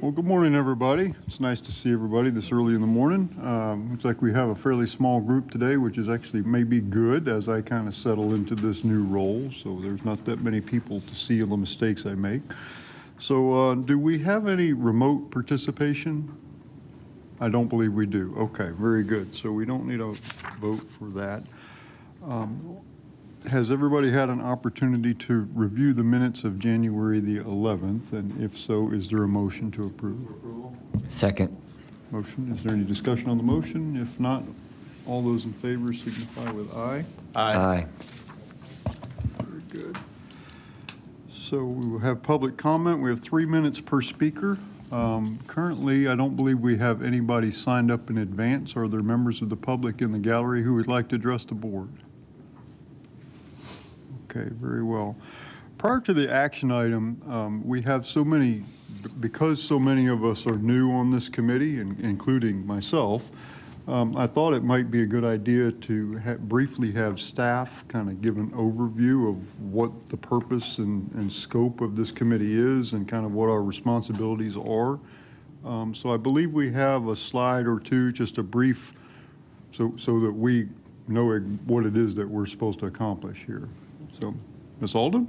Well, good morning, everybody. It's nice to see everybody this early in the morning. Looks like we have a fairly small group today, which is actually maybe good as I kind of settle into this new role. So there's not that many people to see all the mistakes I make. So do we have any remote participation? I don't believe we do. Okay, very good. So we don't need a vote for that. Has everybody had an opportunity to review the minutes of January the 11th? And if so, is there a motion to approve? Second. Motion. Is there any discussion on the motion? If not, all those in favor signify with aye. Aye. Very good. So we will have public comment. We have 3 minutes per speaker. Currently, I don't believe we have anybody signed up in advance. Are there members of the public in the gallery who would like to address the board? Okay, very well. Prior to the action item, we have so many, because so many of us are new on this committee, including myself, I thought it might be a good idea to briefly have staff kind of give an overview of what the purpose and scope of this committee is and kind of what our responsibilities are. So I believe we have a slide or two, just a brief, so that we know what it is that we're supposed to accomplish here. So, Ms. Alden?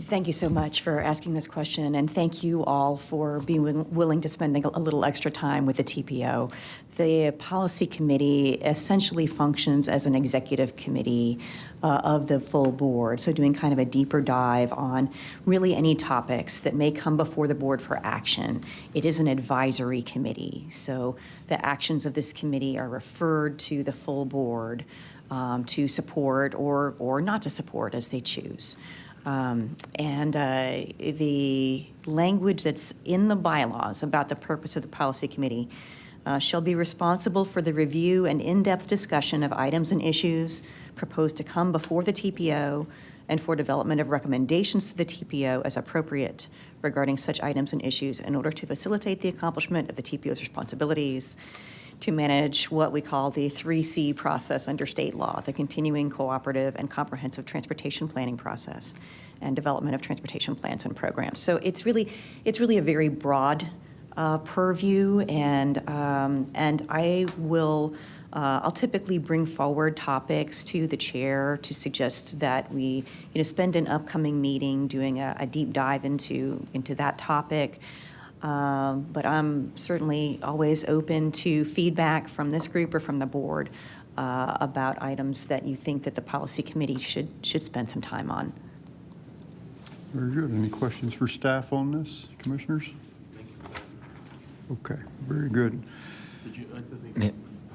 Thank you so much for asking this question, and thank you all for being willing to spend a little extra time with the TPO. The policy committee essentially functions as an executive committee of the full board, so doing kind of a deeper dive on really any topics that may come before the board for action. It is an advisory committee, so the actions of this committee are referred to the full board to support or not to support as they choose. The language that's in the bylaws about the purpose of the policy committee shall be responsible for the review and in-depth discussion of items and issues proposed to come before the TPO and for development of recommendations to the TPO as appropriate regarding such items and issues in order to facilitate the accomplishment of the TPO's responsibilities to manage what we call the 3C process under state law, the continuing cooperative and comprehensive transportation planning process and development of transportation plans and programs. So it's really a very broad purview, and I'll typically bring forward topics to the chair to suggest that we spend an upcoming meeting doing a deep dive into that topic. But I'm certainly always open to feedback from this group or from the board about items that you think that the policy committee should spend some time on. Very good. Any questions for staff on this, commissioners? Okay, very good.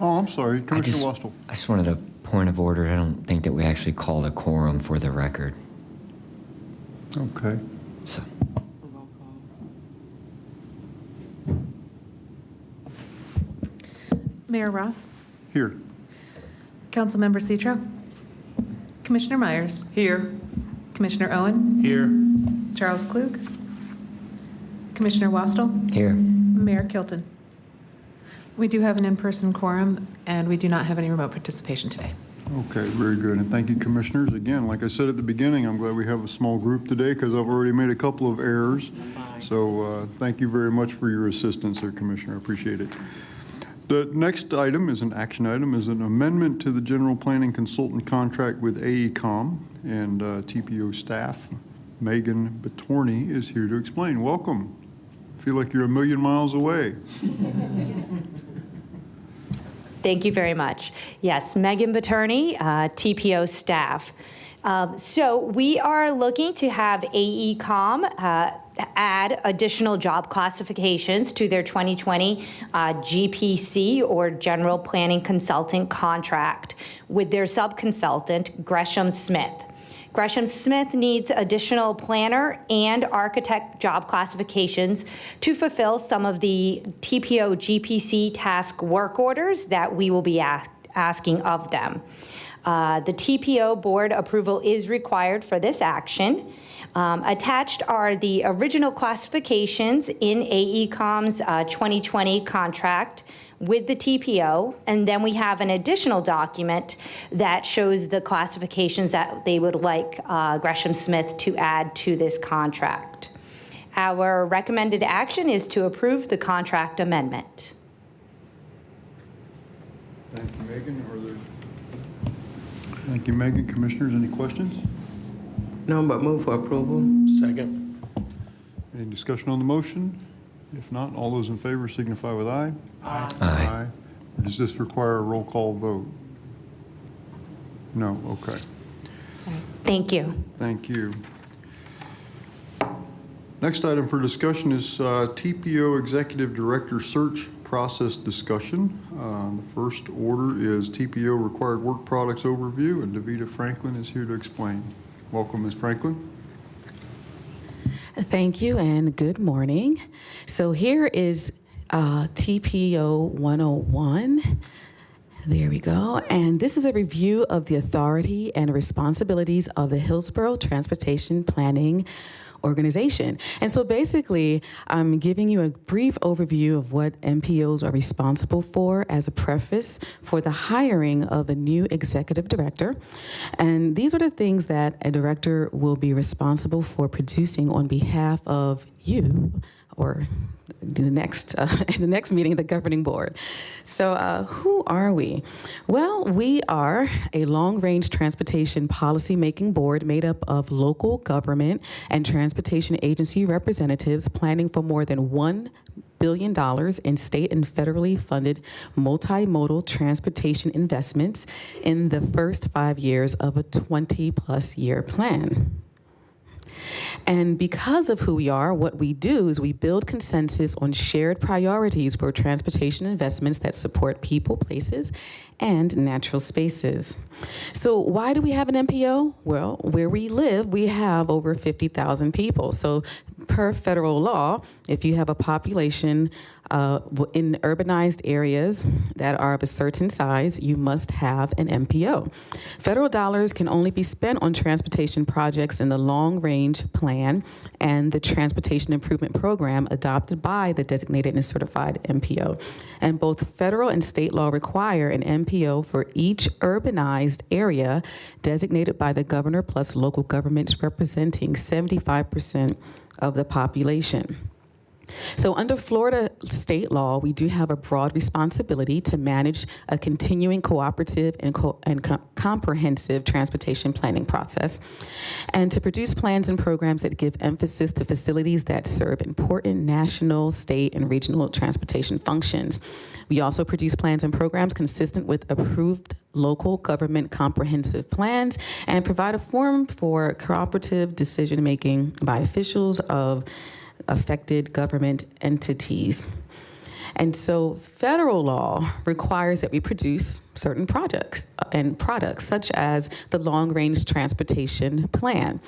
Oh, I'm sorry, Commissioner Wastel. I just wanted a point of order. I don't think that we actually called a quorum for the record. Okay. So. Mayor Ross, Here. Councilmember Citro, Commissioner Myers, Here. Commissioner Owen, Here. Charles Klug, Commissioner Wastel, Here. Mayor Kilton. We do have an in-person quorum, and we do not have any remote participation today. Okay, very good. And thank you, commissioners. Again, like I said at the beginning, I'm glad we have a small group today because I've already made a couple of errors. So thank you very much for your assistance there, Commissioner. I appreciate it. The next item is an action item, is an amendment to the general planning consultant contract with AECOM, and TPO staff, Meghan Betourney, is here to explain. Welcome. I feel like you're a million miles away. Thank you very much. Yes, Meghan Betourney, TPO staff. So we are looking to have AECOM add additional job classifications to their 2020 GPC, or General Planning Consultant contract, with their subconsultant, Gresham Smith. Gresham Smith needs additional planner and architect job classifications to fulfill some of the TPO GPC task work orders that we will be asking of them. The TPO board approval is required for this action. Attached are the original classifications in AECOM's 2020 contract with the TPO, and then we have an additional document that shows the classifications that they would like Gresham Smith to add to this contract. Our recommended action is to approve the contract amendment. Thank you, Megan. Thank you, Megan. Commissioners, any questions? None but move for approval. Second. Any discussion on the motion? If not, all those in favor signify with aye. Aye. Or does this require a roll call vote? No, okay. Thank you. Thank you. Next item for discussion is TPO Executive Director Search Process Discussion. The first order is TPO Required Work Products Overview, and Davida Franklin is here to explain. Welcome, Ms. Franklin. Thank you and good morning. So here is TPO 101. There we go. And this is a review of the authority and responsibilities of the Hillsborough Transportation Planning Organization. And so basically, I'm giving you a brief overview of what MPOs are responsible for as a preface for the hiring of a new executive director. And these are the things that a director will be responsible for producing on behalf of you or the next meeting of the governing board. So who are we? Well, we are a long-range transportation policy-making board made up of local government and transportation agency representatives planning for more than $1 billion in state and federally funded multimodal transportation investments in the first 5 years of a 20-plus year plan. And because of who we are, what we do is we build consensus on shared priorities for transportation investments that support people, places, and natural spaces. So why do we have an MPO? Well, where we live, we have over 50,000 people. So per federal law, if you have a population in urbanized areas that are of a certain size, you must have an MPO. Federal dollars can only be spent on transportation projects in the long-range plan and the Transportation Improvement Program adopted by the designated and certified MPO. And both federal and state law require an MPO for each urbanized area designated by the governor plus local governments representing 75% of the population. So under Florida state law, we do have a broad responsibility to manage a continuing cooperative and comprehensive transportation planning process and to produce plans and programs that give emphasis to facilities that serve important national, state, and regional transportation functions. We also produce plans and programs consistent with approved local government comprehensive plans and provide a forum for cooperative decision-making by officials of affected government entities. And so federal law requires that we produce certain projects and products, such as the Long-Range Transportation Plan.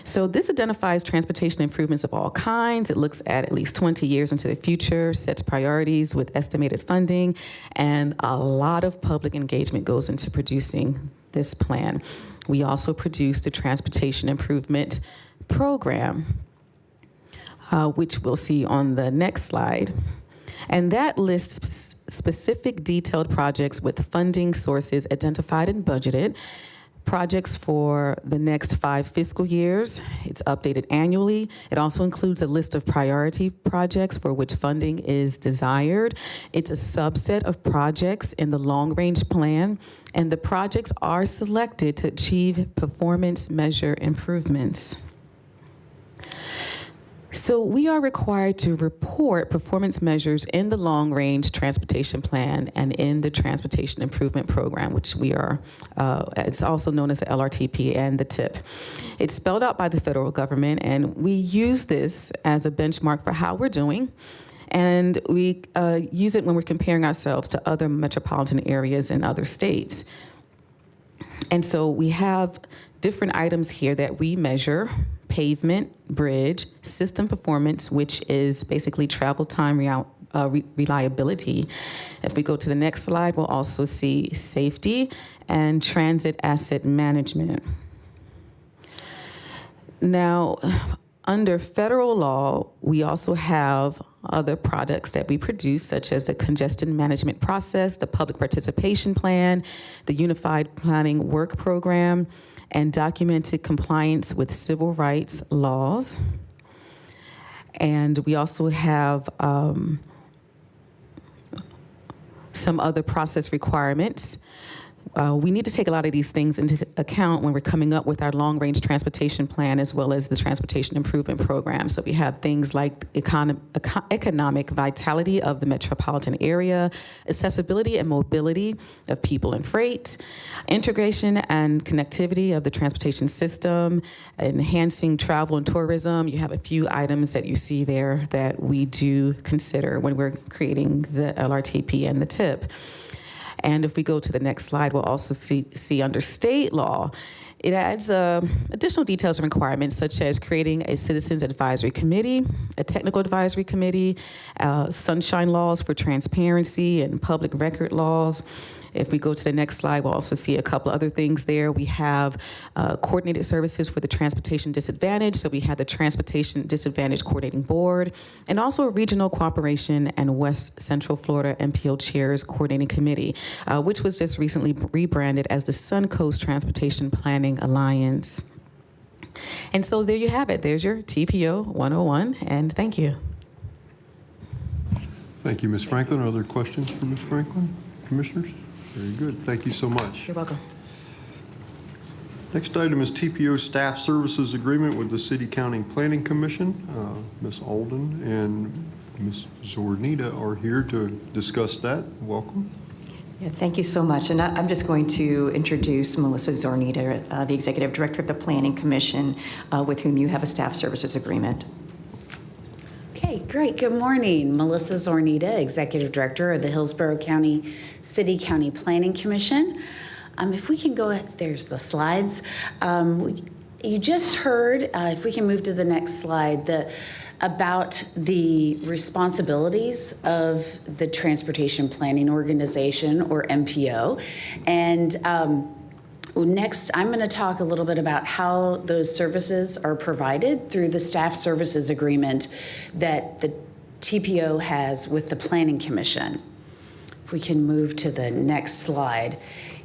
So this identifies transportation improvements of all kinds. It looks at least 20 years into the future, sets priorities with estimated funding, and a lot of public engagement goes into producing this plan. We also produce the Transportation Improvement Program, which we'll see on the next slide. And that lists specific detailed projects with funding sources identified and budgeted, projects for the next 5 fiscal years. It's updated annually. It also includes a list of priority projects for which funding is desired. It's a subset of projects in the long-range plan, and the projects are selected to achieve performance measure improvements. So we are required to report performance measures in the long-range transportation plan and in the Transportation Improvement Program, which we are, it's also known as the LRTP and the TIP. It's spelled out by the federal government, and we use this as a benchmark for how we're doing. And we use it when we're comparing ourselves to other metropolitan areas in other states. And so we have different items here that we measure: pavement, bridge, system performance, which is basically travel time reliability. If we go to the next slide, we'll also see safety and transit asset management. Now, under federal law, we also have other products that we produce, such as the congestion management process, the public participation plan, the unified planning work program, and documented compliance with civil rights laws. And we also have some other process requirements. We need to take a lot of these things into account when we're coming up with our long-range transportation plan as well as the transportation improvement program. So we have things like economic vitality of the metropolitan area, accessibility and mobility of people and freight, integration and connectivity of the transportation system, enhancing travel and tourism. You have a few items that you see there that we do consider when we're creating the LRTP and the TIP. And if we go to the next slide, we'll also see under state law, it adds additional details and requirements, such as creating a citizens advisory committee, a technical advisory committee, sunshine laws for transparency and public record laws. If we go to the next slide, we'll also see a couple other things there. We have coordinated services for the transportation disadvantaged. So we have the Transportation Disadvantaged Coordinating Board, and also a Regional Cooperation and West Central Florida MPO Chairs Coordinating Committee, which was just recently rebranded as the Suncoast Transportation Planning Alliance. And so there you have it. There's your TPO 101, and thank you. Thank you, Ms. Franklin. Are there questions for Ms. Franklin, commissioners? Very good. Thank you so much. You're welcome. Next item is TPO Staff Services Agreement with the City County Planning Commission. Ms. Alden and Ms. Zornitta are here to discuss that. Welcome. Yeah, thank you so much. And I'm just going to introduce Melissa Zornitta, the Executive Director of the Planning Commission, with whom you have a staff services agreement. Okay, great. Good morning. Melissa Zornitta, Executive Director of the Hillsborough County City County Planning Commission. If we can go, there's the slides. You just heard, if we can move to the next slide, about the responsibilities of the Transportation Planning Organization, or MPO. And next, I'm going to talk a little bit about how those services are provided through the staff services agreement that the TPO has with the Planning Commission. If we can move to the next slide.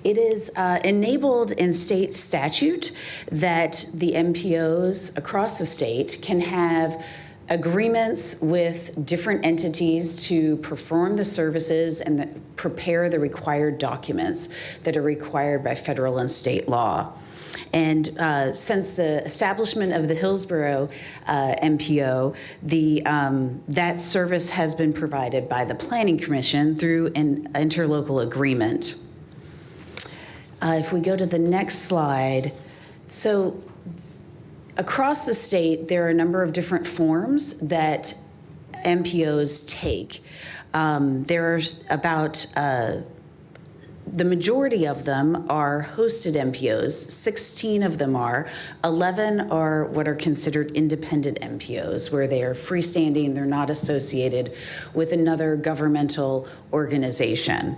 It is enabled in state statute that the MPOs across the state can have agreements with different entities to perform the services and prepare the required documents that are required by federal and state law. And since the establishment of the Hillsborough MPO, that service has been provided by the Planning Commission through an interlocal agreement. If we go to the next slide, so across the state, there are a number of different forms that MPOs take. There's about, the majority of them are hosted MPOs, 16 of them are, 11 are what are considered independent MPOs, where they are freestanding, they're not associated with another governmental organization.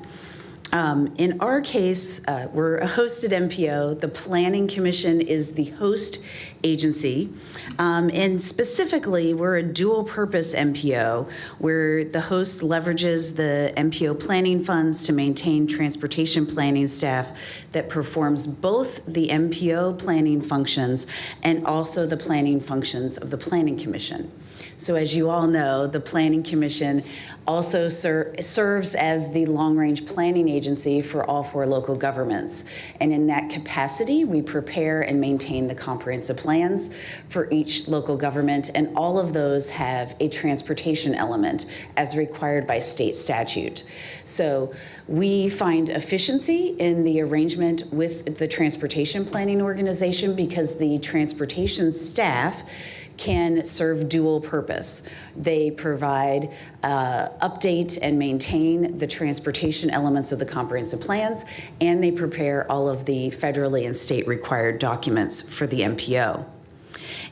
In our case, we're a hosted MPO. The Planning Commission is the host agency. And specifically, we're a dual-purpose MPO, where the host leverages the MPO planning funds to maintain transportation planning staff that performs both the MPO planning functions and also the planning functions of the Planning Commission. So as you all know, the Planning Commission also serves as the long-range planning agency for all 4 local governments. And in that capacity, we prepare and maintain the comprehensive plans for each local government, and all of those have a transportation element as required by state statute. So we find efficiency in the arrangement with the Transportation Planning Organization because the transportation staff can serve dual purpose. They provide, update and maintain the transportation elements of the comprehensive plans, and they prepare all of the federally and state required documents for the MPO.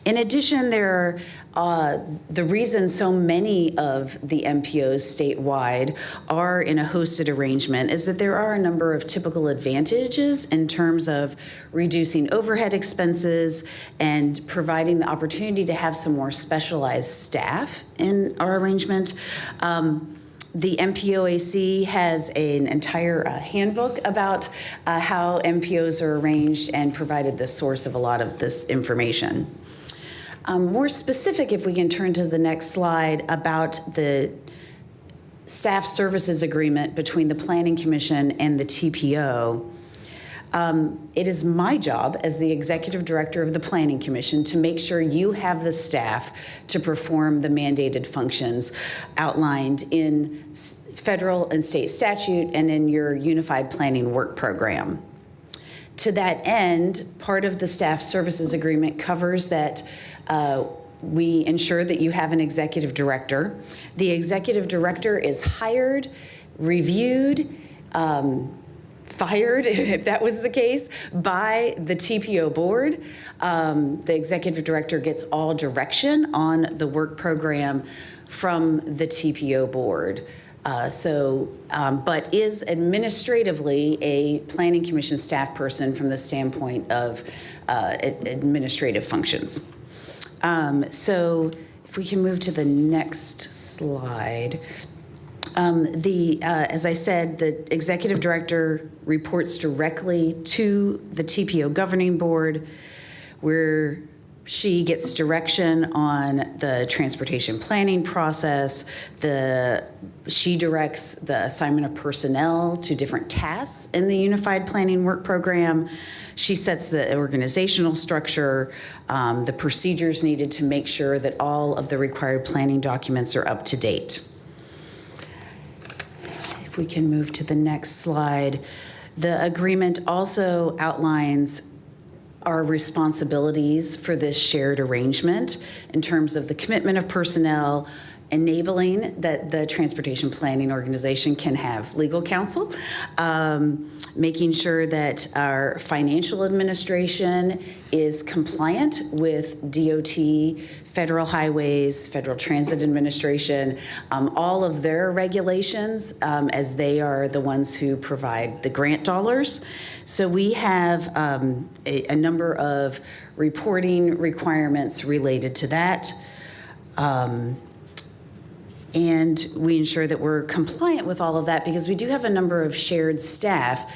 In addition, there are the reason so many of the MPOs statewide are in a hosted arrangement is that there are a number of typical advantages in terms of reducing overhead expenses and providing the opportunity to have some more specialized staff in our arrangement. The MPOAC has an entire handbook about how MPOs are arranged and provided the source of a lot of this information. More specific, if we can turn to the next slide, about the staff services agreement between the Planning Commission and the TPO. It is my job as the executive director of the Planning Commission to make sure you have the staff to perform the mandated functions outlined in federal and state statute and in your Unified Planning Work Program. To that end, part of the staff services agreement covers that we ensure that you have an executive director. The executive director is hired, reviewed, fired, if that was the case, by the TPO board. The executive director gets all direction on the work program from the TPO board. But is administratively a Planning Commission staff person from the standpoint of administrative functions. So if we can move to the next slide. As I said, the executive director reports directly to the TPO governing board, where she gets direction on the transportation planning process. She directs the assignment of personnel to different tasks in the Unified Planning Work Program. She sets the organizational structure, the procedures needed to make sure that all of the required planning documents are up to date. If we can move to the next slide. The agreement also outlines our responsibilities for this shared arrangement in terms of the commitment of personnel, enabling that the transportation planning organization can have legal counsel, making sure that our financial administration is compliant with DOT, Federal Highways, Federal Transit Administration, all of their regulations, as they are the ones who provide the grant dollars. So we have a number of reporting requirements related to that. And we ensure that we're compliant with all of that because we do have a number of shared staff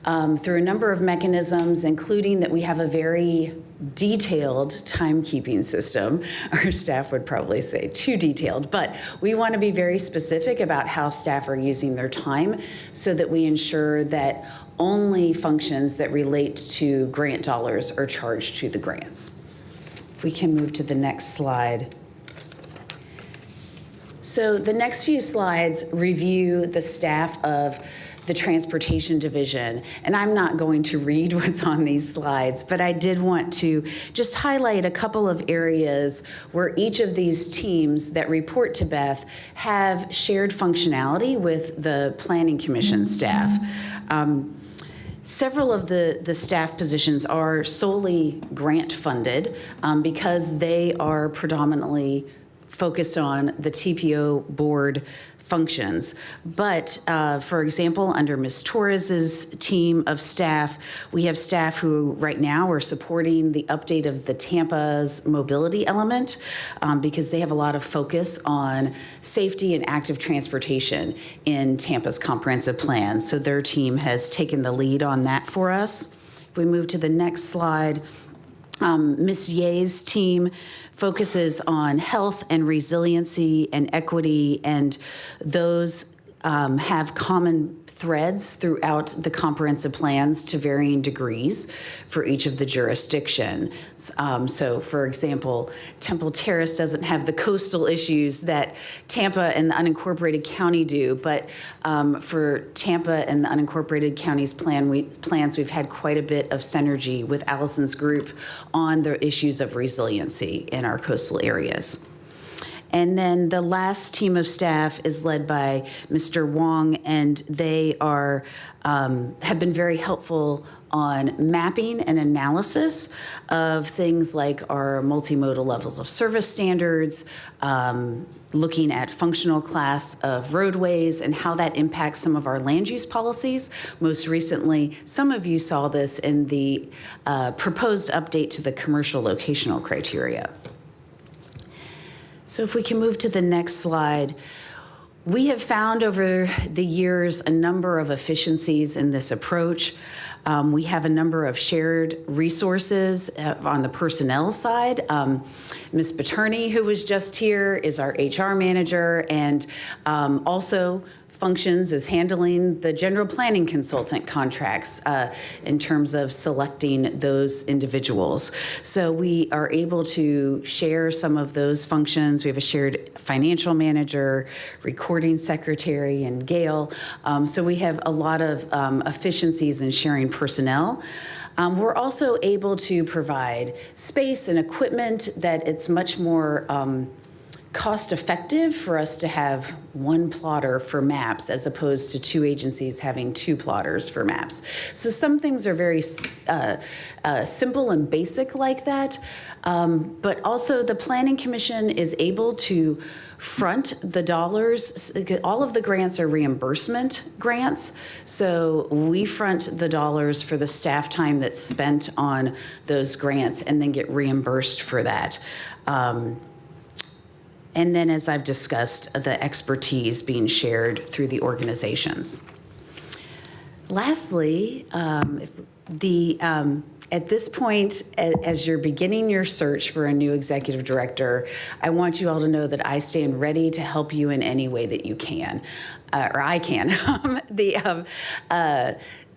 through a number of mechanisms, including that we have a very detailed timekeeping system. Our staff would probably say too detailed, but we want to be very specific about how staff are using their time so that we ensure that only functions that relate to grant dollars are charged to the grants. If we can move to the next slide. So the next few slides review the staff of the Transportation Division. And I'm not going to read what's on these slides, but I did want to just highlight a couple of areas where each of these teams that report to Beth have shared functionality with the Planning Commission staff. Several of the staff positions are solely grant funded because they are predominantly focused on the TPO board functions. But for example, under Ms. Torres's team of staff, we have staff who right now are supporting the update of the Tampa's mobility element because they have a lot of focus on safety and active transportation in Tampa's comprehensive plan. So their team has taken the lead on that for us. If we move to the next slide, Ms. Ye's team focuses on health and resiliency and equity, and those have common threads throughout the comprehensive plans to varying degrees for each of the jurisdictions. So for example, Temple Terrace doesn't have the coastal issues that Tampa and the unincorporated county do, but for Tampa and the unincorporated county's plans, we've had quite a bit of synergy with Allison's group on the issues of resiliency in our coastal areas. And then the last team of staff is led by Mr. Wong, and they are have been very helpful on mapping and analysis of things like our multimodal levels of service standards, looking at functional class of roadways and how that impacts some of our land use policies. Most recently, some of you saw this in the proposed update to the commercial locational criteria. So if we can move to the next slide. We have found over the years a number of efficiencies in this approach. We have a number of shared resources on the personnel side. Ms. Betourney, who was just here, is our HR manager and also functions as handling the general planning consultant contracts in terms of selecting those individuals. So we are able to share some of those functions. We have a shared financial manager, recording secretary, and Gail. So we have a lot of efficiencies in sharing personnel. We're also able to provide space and equipment that it's much more cost effective for us to have one plotter for maps as opposed to two agencies having two plotters for maps. So some things are very simple and basic like that, but also the Planning Commission is able to front the dollars. All of the grants are reimbursement grants, so we front the dollars for the staff time that's spent on those grants and then get reimbursed for that. And then, as I've discussed, the expertise being shared through the organizations. Lastly, at this point, as you're beginning your search for a new executive director, I want you all to know that I stand ready to help you in any way that you can, or I can.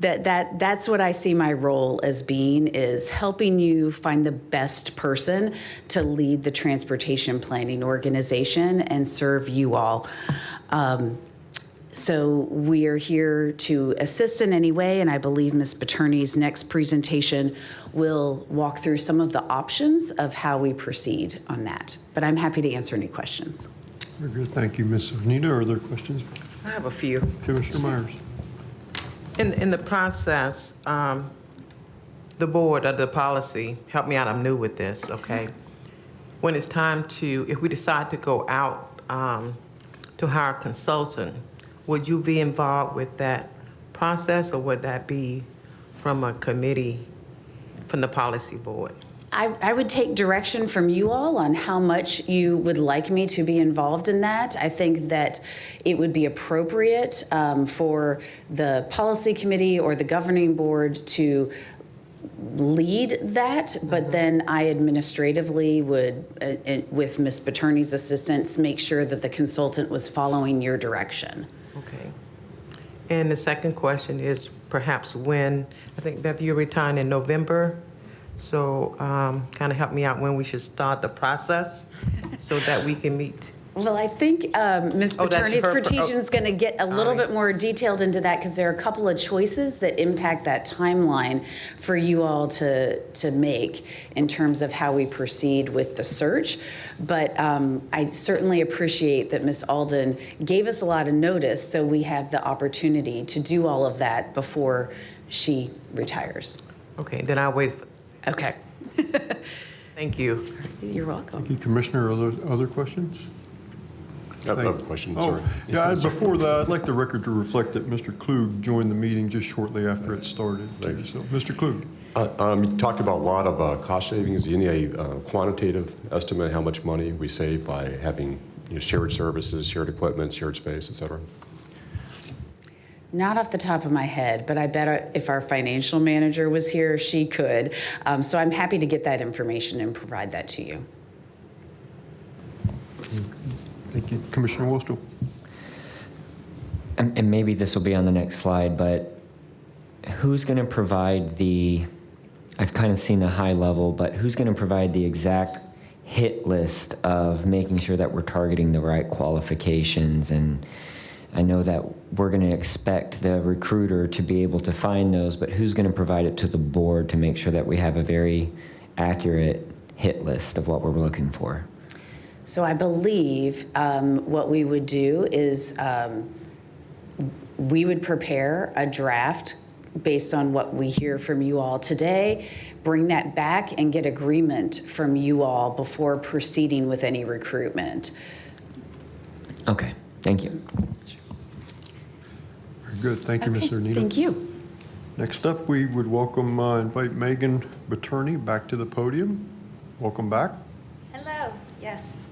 That's what I see my role as being, is helping you find the best person to lead the transportation planning organization and serve you all. So we are here to assist in any way, and I believe Ms. Betourney's next presentation will walk through some of the options of how we proceed on that. But I'm happy to answer any questions. Very good. Thank you, Ms. Zornitta. Are there questions? I have a few. Commissioner Myers. In the process, the board or the policy, help me out, I'm new with this, okay? When it's time to, if we decide to go out to hire a consultant, would you be involved with that process, or would that be from a committee, from the policy board? I would take direction from you all on how much you would like me to be involved in that. I think that it would be appropriate for the policy committee or the governing board to lead that, but then I administratively would, with Ms. Betourney's assistance, make sure that the consultant was following your direction. Okay. And the second question is perhaps when, I think, Beth, you're retiring in November. So kind of help me out when we should start the process so that we can meet. Well, I think Ms. Betourney's presentation is going to get a little bit more detailed into that, because there are a couple of choices that impact that timeline for you all to make in terms of how we proceed with the search. But I certainly appreciate that Ms. Alden gave us a lot of notice, so we have the opportunity to do all of that before she retires. Okay, then I'll wait. Okay. Thank you. You're welcome. Thank you, Commissioner. Are there other questions? I have a question, sorry. Yeah, before that, I'd like the record to reflect that Mr. Klug joined the meeting just shortly after it started. Thanks. So, Mr. Klug. You talked about a lot of cost savings. Do you need a quantitative estimate how much money we save by having shared services, shared equipment, shared space, et cetera? Not off the top of my head, but I bet if our financial manager was here, she could. So I'm happy to get that information and provide that to you. Thank you. Commissioner Wostel. And maybe this will be on the next slide, but who's going to provide the, I've kind of seen the high level, but who's going to provide the exact hit list of making sure that we're targeting the right qualifications? And I know that we're going to expect the recruiter to be able to find those, but who's going to provide it to the board to make sure that we have a very accurate hit list of what we're looking for? So I believe what we would do is we would prepare a draft based on what we hear from you all today, bring that back and get agreement from you all before proceeding with any recruitment. Okay, thank you. Very good. Thank you, Ms. Zornitta. Thank you. Next up, we would invite Meghan Betourney back to the podium. Welcome back. Hello, yes.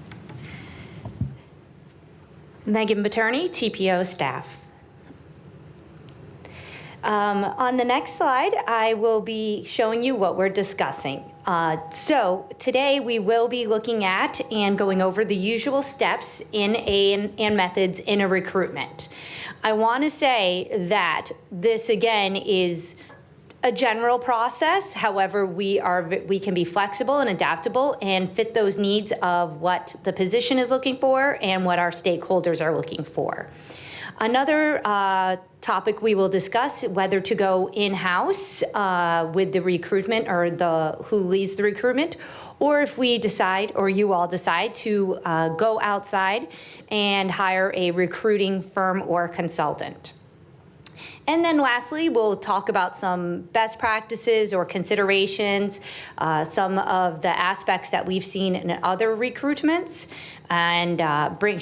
Meghan Betourney, TPO staff. On the next slide, I will be showing you what we're discussing. So today we will be looking at and going over the usual steps and methods in a recruitment. I want to say that this again is a general process. However, we can be flexible and adaptable and fit those needs of what the position is looking for and what our stakeholders are looking for. Another topic we will discuss whether to go in-house with the recruitment or who leads the recruitment, or if we decide, or you all decide, to go outside and hire a recruiting firm or consultant. And then lastly, we'll talk about some best practices or considerations, some of the aspects that we've seen in other recruitments, and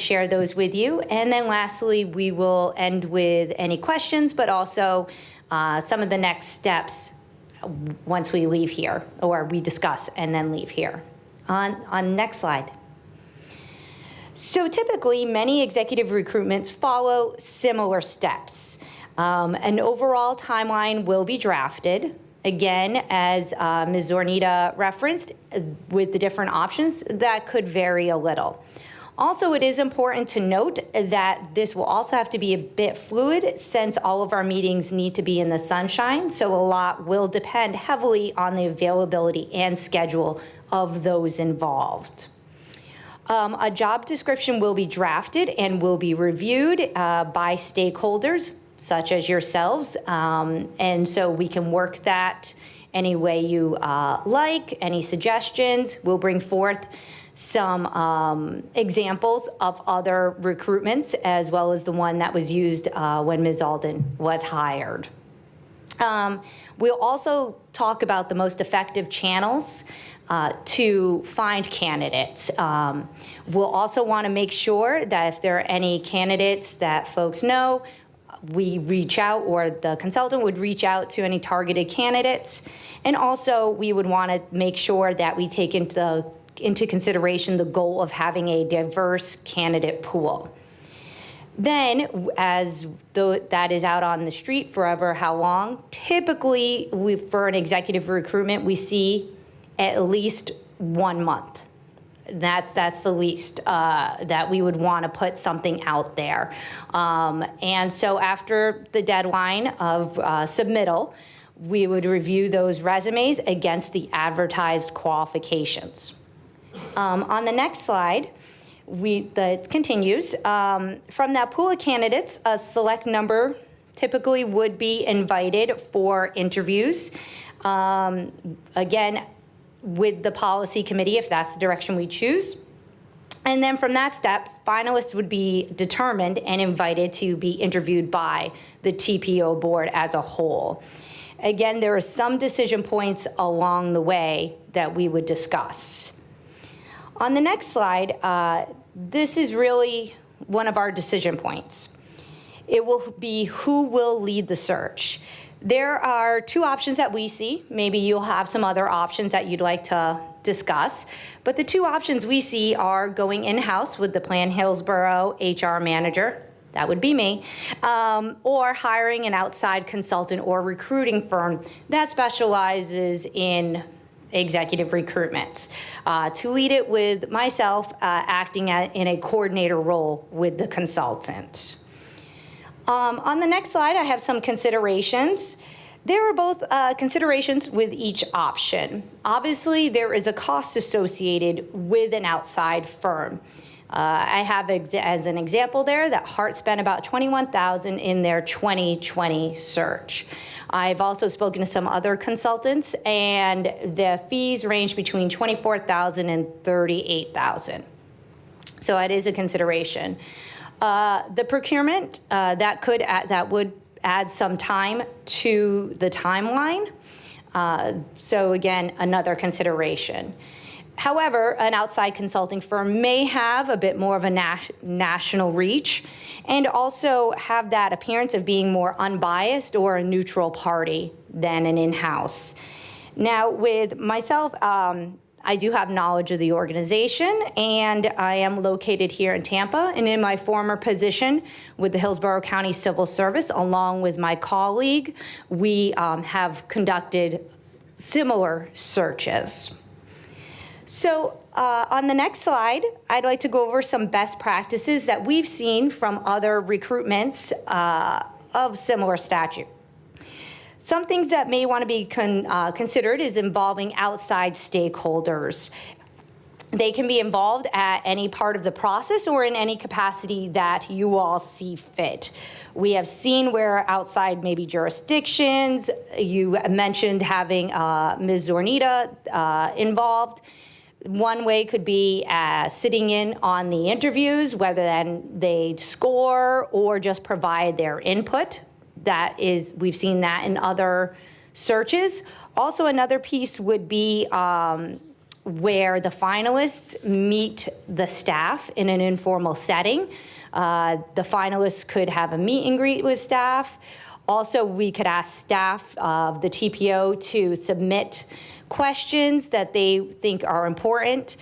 share those with you. And then lastly, we will end with any questions, but also some of the next steps once we leave here, or we discuss and then leave here. On next slide. So typically, many executive recruitments follow similar steps. An overall timeline will be drafted. Again, as Ms. Zornitta referenced, with the different options, that could vary a little. Also, it is important to note that this will also have to be a bit fluid since all of our meetings need to be in the sunshine, so a lot will depend heavily on the availability and schedule of those involved. A job description will be drafted and will be reviewed by stakeholders, such as yourselves, and so we can work that any way you like, any suggestions. We'll bring forth some examples of other recruitments, as well as the one that was used when Ms. Alden was hired. We'll also talk about the most effective channels to find candidates. We'll also want to make sure that if there are any candidates that folks know, we reach out, or the consultant would reach out to any targeted candidates. And also, we would want to make sure that we take into consideration the goal of having a diverse candidate pool. Then, as though that is out on the street forever, how long? Typically, for an executive recruitment, we see at least 1 month. That's the least that we would want to put something out there. And so after the deadline of submittal, we would review those resumes against the advertised qualifications. On the next slide, that continues. From that pool of candidates, a select number typically would be invited for interviews. Again, with the policy committee, if that's the direction we choose. And then from that step, finalists would be determined and invited to be interviewed by the TPO board as a whole. Again, there are some decision points along the way that we would discuss. On the next slide, this is really one of our decision points. It will be who will lead the search. There are 2 options that we see. Maybe you'll have some other options that you'd like to discuss. But the 2 options we see are going in-house with the Plan Hillsborough HR manager, that would be me, or hiring an outside consultant or recruiting firm that specializes in executive recruitment. To lead it with myself acting in a coordinator role with the consultant. On the next slide, I have some considerations. There are both considerations with each option. Obviously, there is a cost associated with an outside firm. I have as an example there that Hart spent about $21,000 in their 2020 search. I've also spoken to some other consultants, and the fees range between $24,000 and $38,000. So it is a consideration. The procurement, that would add some time to the timeline. So again, another consideration. However, an outside consulting firm may have a bit more of a national reach and also have that appearance of being more unbiased or a neutral party than an in-house. Now, with myself, I do have knowledge of the organization, and I am located here in Tampa. And in my former position with the Hillsborough County Civil Service, along with my colleague, we have conducted similar searches. So on the next slide, I'd like to go over some best practices that we've seen from other recruitments of similar statute. Some things that may want to be considered is involving outside stakeholders. They can be involved at any part of the process or in any capacity that you all see fit. We have seen where outside maybe jurisdictions, you mentioned having Ms. Zornitta involved. One way could be sitting in on the interviews, whether then they score or just provide their input. We've seen that in other searches. Also, another piece would be where the finalists meet the staff in an informal setting. The finalists could have a meet and greet with staff. Also, we could ask staff of the TPO to submit questions that they think are important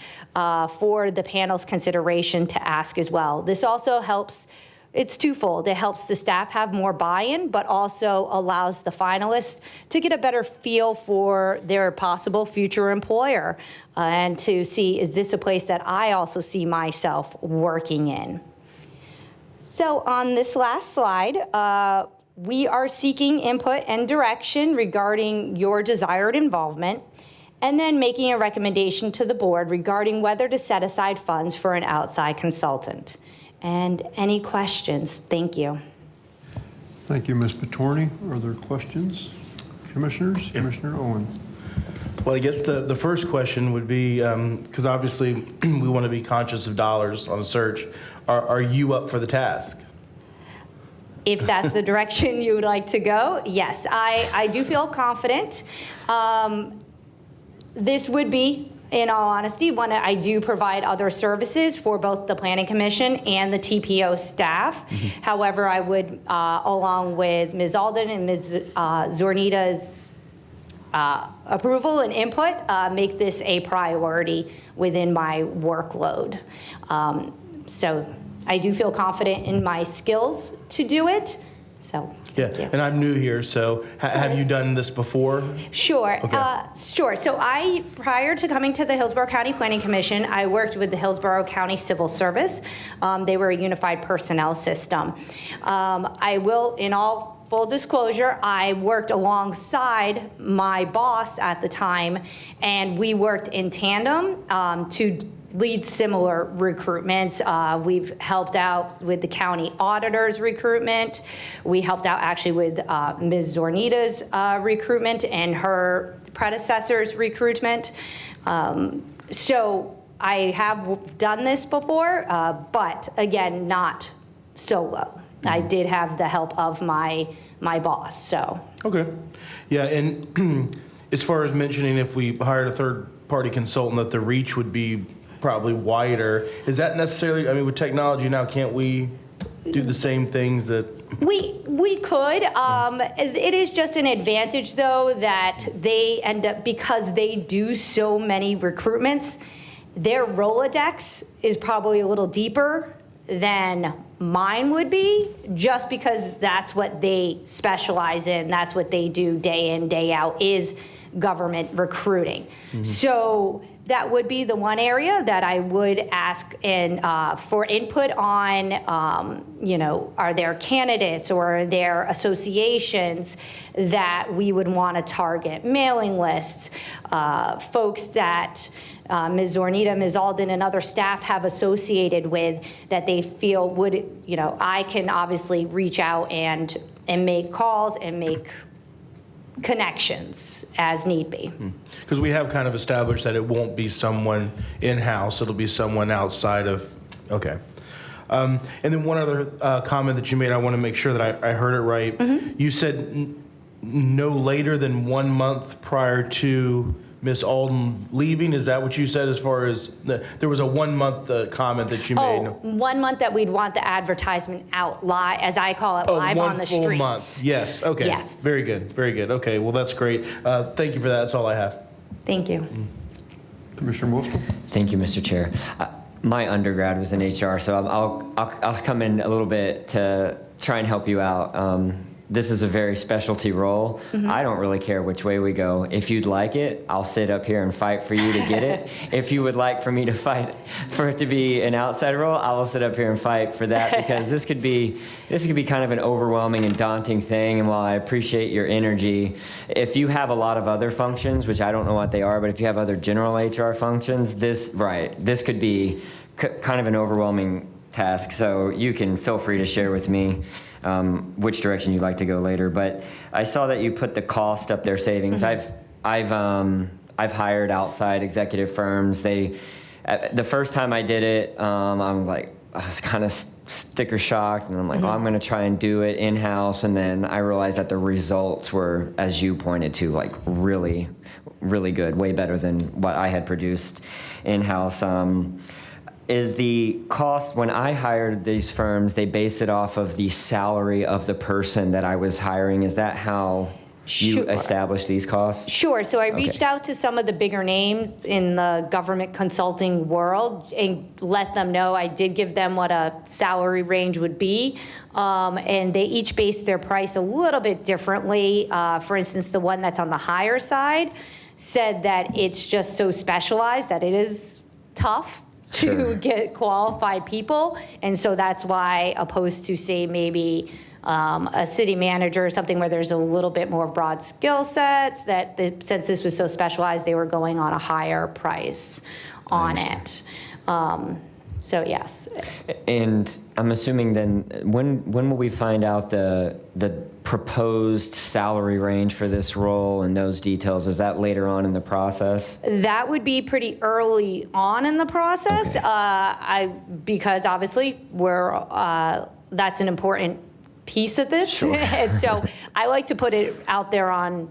for the panel's consideration to ask as well. This also helps. It's twofold. It helps the staff have more buy-in, but also allows the finalists to get a better feel for their possible future employer and to see, is this a place that I also see myself working in? So on this last slide, we are seeking input and direction regarding your desired involvement, and then making a recommendation to the board regarding whether to set aside funds for an outside consultant. And any questions? Thank you. Thank you, Ms. Betourney. Are there questions? Commissioners? Yeah. Commissioner Owen. Well, I guess the first question would be, because obviously we want to be conscious of dollars on a search, are you up for the task? If that's the direction you would like to go, yes, I do feel confident. This would be, in all honesty, when I do provide other services for both the Planning Commission and the TPO staff. Mm-hmm. However, I would, along with Ms. Alden and Ms. Zornitta's approval and input, make this a priority within my workload. So I do feel confident in my skills to do it. So. Yeah, and I'm new here, so have you done this before? Sure, okay. Sure. So prior to coming to the Hillsborough County Planning Commission, I worked with the Hillsborough County Civil Service. They were a unified personnel system. I will, in all full disclosure, I worked alongside my boss at the time, and we worked in tandem to lead similar recruitments. We've helped out with the county auditor's recruitment. We helped out actually with Ms. Zornitta's recruitment and her predecessor's recruitment. So I have done this before, but again, not solo. I did have the help of my boss, so. Okay. Yeah, and as far as mentioning if we hired a third-party consultant, that the reach would be probably wider. Is that necessarily, I mean, with technology now, can't we do the same things that? We could. It is just an advantage, though, that they end up, because they do so many recruitments, their Rolodex is probably a little deeper than mine would be, just because that's what they specialize in. That's what they do day in, day out, is government recruiting. Mm-hmm. So that would be the one area that I would ask for input on, are there candidates or are there associations that we would want to target, mailing lists, folks that Ms. Zornitta, Ms. Alden, and other staff have associated with that they feel would, I can obviously reach out and make calls and make connections as need be. Because we have kind of established that it won't be someone in-house, it'll be someone outside of Okay. And then one other comment that you made, I want to make sure that I heard it right. You said no later than 1 month prior to Ms. Alden leaving. Is that what you said as far as there was a 1 month comment that you made? Oh, 1 month that we'd want the advertisement out live, as I call it, live on the streets. 1 full month. Yes. Okay. Yes. Very good. Very good. Okay. Well, that's great. Thank you for that. That's all I have. Thank you. Commissioner Mostel? Thank you, Mr. Chair. My undergrad was in HR, so I'll come in a little bit to try and help you out. This is a very specialty role. I don't really care which way we go. If you'd like it, I'll sit up here and fight for you to get it. If you would like for me to fight for it to be an outside role, I will sit up here and fight for that, because this could be kind of an overwhelming and daunting thing. And while I appreciate your energy, if you have a lot of other functions, which I don't know what they are, but if you have other general HR functions, this could be kind of an overwhelming task. So you can feel free to share with me which direction you'd like to go later. But I saw that you put the cost up there, savings. I've hired outside executive firms. The first time I did it, I was kind of sticker shocked, and I'm like, I'm going to try and do it in-house. And then I realized that the results were, as you pointed to, like really, really good, way better than what I had produced in-house. Is the cost, when I hired these firms, they base it off of the salary of the person that I was hiring? Is that how you establish these costs? Sure. So I reached out to some of the bigger names in the government consulting world and let them know. I did give them what a salary range would be. And they each based their price a little bit differently. For instance, the one that's on the higher side said that it's just so specialized that it is tough to get qualified people. And so that's why, opposed to, say, maybe a city manager or something where there's a little bit more broad skill sets, that since this was so specialized, they were going on a higher price on it. So yes. And I'm assuming then, when will we find out the proposed salary range for this role and those details? Is that later on in the process? That would be pretty early on in the process, because obviously that's an important piece of this. Sure. And so I like to put it out there on,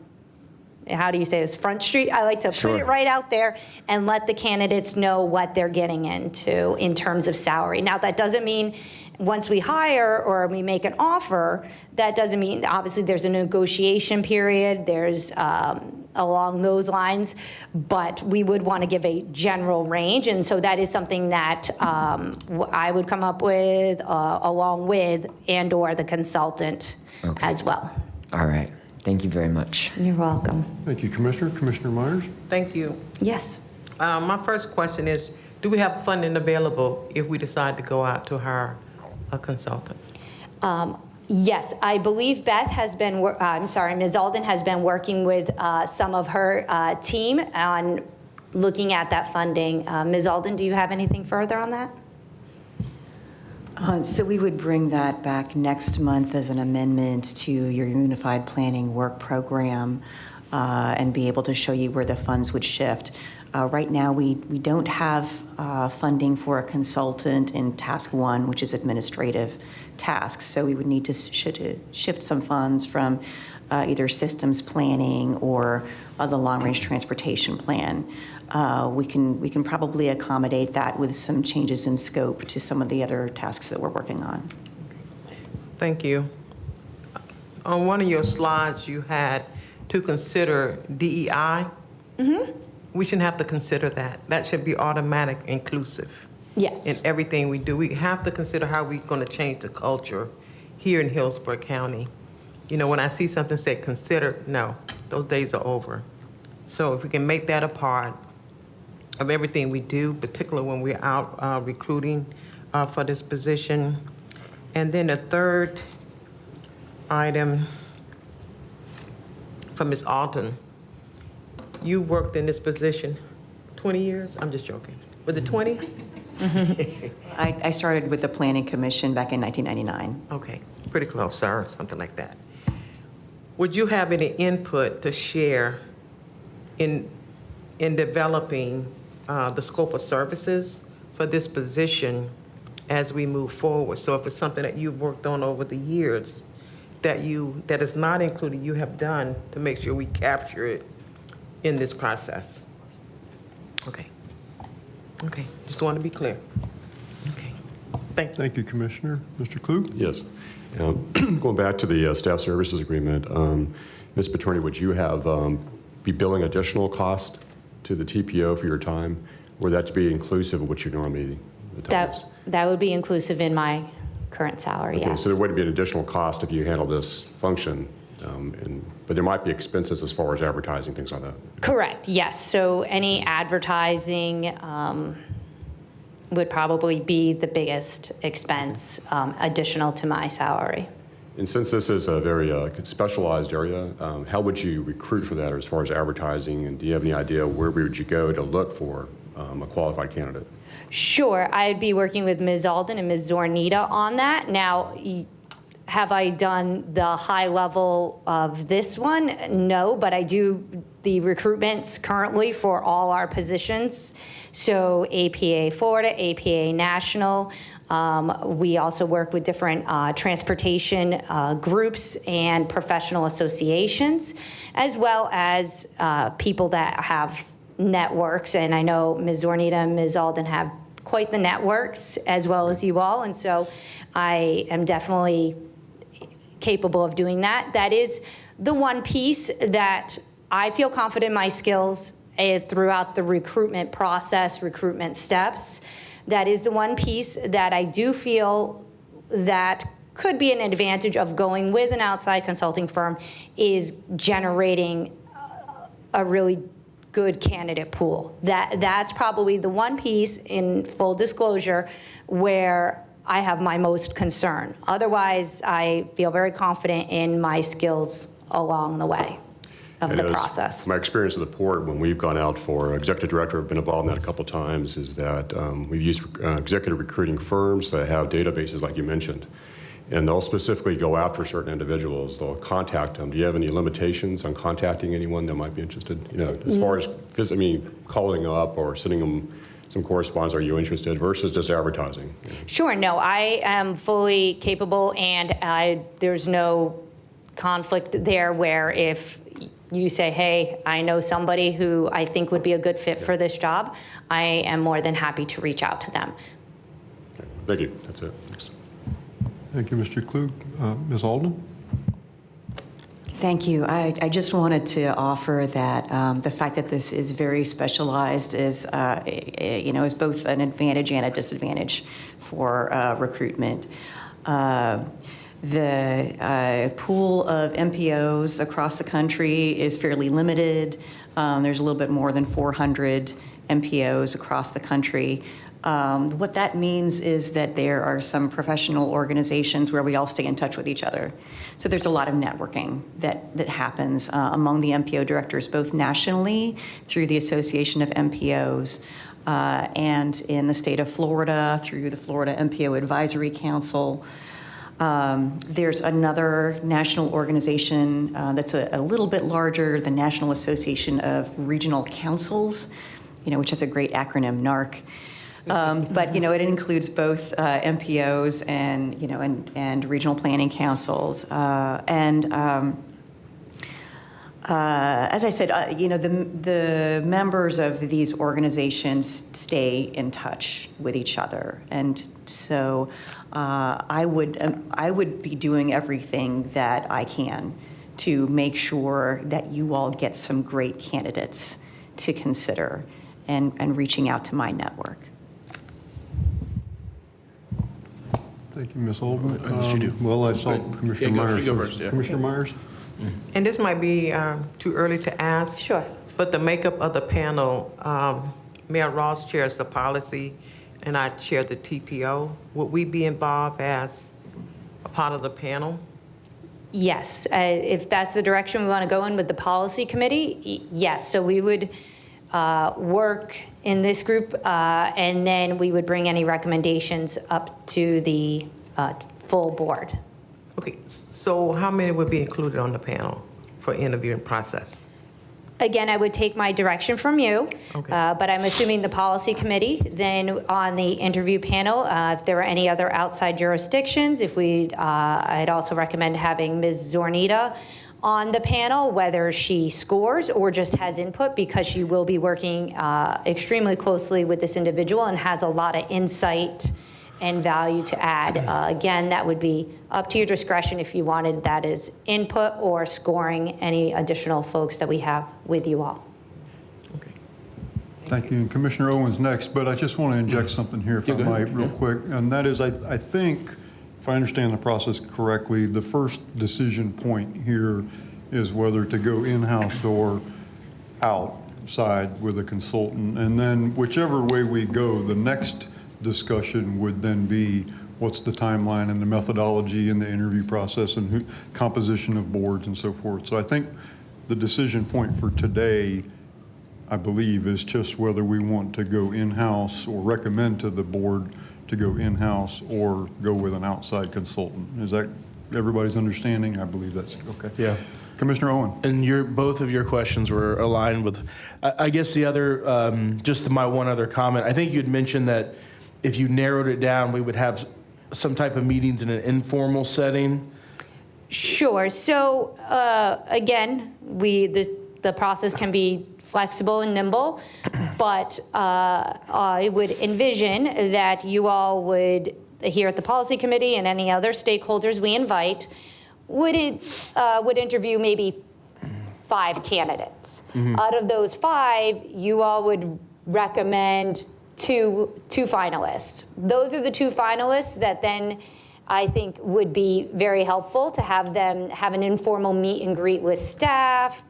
how do you say this, Front Street? I like to put it right out there and let the candidates know what they're getting into in terms of salary. Now, that doesn't mean once we hire or we make an offer, that doesn't mean, obviously, there's a negotiation period, there's along those lines, but we would want to give a general range. And so that is something that I would come up with along with and/or the consultant as well. All right. Thank you very much. You're welcome. Thank you, Commissioner. Commissioner Myers? Thank you. Yes. My first question is, do we have funding available if we decide to go out to hire a consultant? Yes, I believe Beth has been, Ms. Alden has been working with some of her team on looking at that funding. Ms. Alden, do you have anything further on that? So we would bring that back next month as an amendment to your Unified Planning Work Program and be able to show you where the funds would shift. Right now, we don't have funding for a consultant in Task 1, which is administrative tasks. So we would need to shift some funds from either systems planning or the long-range transportation plan. We can probably accommodate that with some changes in scope to some of the other tasks that we're working on. Thank you. On one of your slides, you had to consider DEI. We shouldn't have to consider that. That should be automatic, inclusive. Yes. In everything we do. We have to consider how we're going to change the culture here in Hillsborough County. You know, when I see something say consider, no, those days are over. So if we can make that a part of everything we do, particularly when we're out recruiting for this position. And then the third item for Ms. Alden. You worked in this position 20 years? I'm just joking. Was it 20? I started with the Planning Commission back in 1999. Okay, pretty close, sir, something like that. Would you have any input to share in developing the scope of services for this position as we move forward. So if it's something that you've worked on over the years that is not included, you have done to make sure we capture it in this process. Okay. Okay, just want to be clear. Okay, thank you. Thank you, Commissioner. Mr. Klug? Yes. Going back to the staff services agreement, Ms. Betourney, would you have be billing additional cost to the TPO for your time, or that to be inclusive of what you normally the time is? That would be inclusive in my current salary, Okay, yes. so there would be an additional cost if you handle this function, but there might be expenses as far as advertising, things like that. Correct, yes. So any advertising would probably be the biggest expense additional to my salary. And since this is a very specialized area, how would you recruit for that as far as advertising? And do you have any idea where would you go to look for a qualified candidate? Sure, I'd be working with Ms. Alden and Ms. Zornitta on that. Now, have I done the high level of this one? No, but I do the recruitments currently for all our positions. So APA Florida, APA National. We also work with different transportation groups and professional associations, as well as people that have networks. And I know Ms. Zornitta and Ms. Alden have quite the networks, as well as you all. And so I am definitely capable of doing that. That is the one piece that I feel confident in my skills throughout the recruitment process, recruitment steps. That is the one piece that I do feel that could be an advantage of going with an outside consulting firm, is generating a really good candidate pool. That's probably the one piece, in full disclosure, where I have my most concern. Otherwise, I feel very confident in my skills along the way of the process. My experience at the port, when we've gone out for executive director, I've been involved in that a couple of times, is that we've used executive recruiting firms that have databases like you mentioned. And they'll specifically go after certain individuals. They'll contact them. Do you have any limitations on contacting anyone that might be interested? You know, as far as, calling up or sending them some correspondence, are you interested, versus just advertising? Sure, no, I am fully capable, and there's no conflict there where if you say, hey, I know somebody who I think would be a good fit for this job, I am more than happy to reach out to them. Okay. Thank you. That's it. Thanks. Thank you, Mr. Klug. Ms. Alden? Thank you. I just wanted to offer that the fact that this is very specialized is, is both an advantage and a disadvantage for recruitment. The pool of MPOs across the country is fairly limited. There's a little bit more than 400 MPOs across the country. What that means is that there are some professional organizations where we all stay in touch with each other. So there's a lot of networking that happens among the MPO directors, both nationally through the Association of MPOs and in the state of Florida through the Florida MPO Advisory Council. There's another national organization that's a little bit larger, the National Association of Regional Councils, which has a great acronym, NARC. But it includes both MPOs and regional planning councils. As I said, the members of these organizations stay in touch with each other, and so I would be doing everything that I can to make sure that you all get some great candidates to consider, and reaching out to my network. Thank you, Ms. Alden. Yes, you do. Well, I saw Commissioner Myers. You go first, yeah. Commissioner Myers? And this might be too early to ask. Sure. But the makeup of the panel, Mayor Ross chairs the policy, and I chair the TPO. Would we be involved as a part of the panel? Yes, if that's the direction we want to go in with the policy committee, yes. So we would work in this group, and then we would bring any recommendations up to the full board. Okay, so how many would be included on the panel for interviewing process? again, I would take my direction from you. Okay. But I'm assuming the policy committee, then on the interview panel, if there are any other outside jurisdictions, I'd also recommend having Ms. Zornitta on the panel, whether she scores or just has input, because she will be working extremely closely with this individual and has a lot of insight and value to add. Again, that would be up to your discretion if you wanted that as input or scoring any additional folks that we have with you all. Okay. Thank you. And Commissioner Owen's next, but I just want to inject something here, if I might, real quick. And that is, I think, if I understand the process correctly, the first decision point here is whether to go in-house or outside with a consultant. And then whichever way we go, the next discussion would then be what's the timeline and the methodology and the interview process and composition of boards and so forth. So I think the decision point for today, I believe, is just whether we want to go in-house or recommend to the board to go in-house or go with an outside consultant. Is that everybody's understanding? I believe that's okay. Yeah. Commissioner Owen. And both of your questions were aligned with, I guess the other, just my one other comment, I think you'd mentioned that if you narrowed it down, we would have some type of meetings in an informal setting. Sure. So again, the process can be flexible and nimble, but I would envision that you all would, here at the policy committee and any other stakeholders we invite, would interview maybe 5 candidates. Out of those 5, you all would recommend two finalists. Those are the 2 finalists that then I think would be very helpful to have them have an informal meet and greet with staff,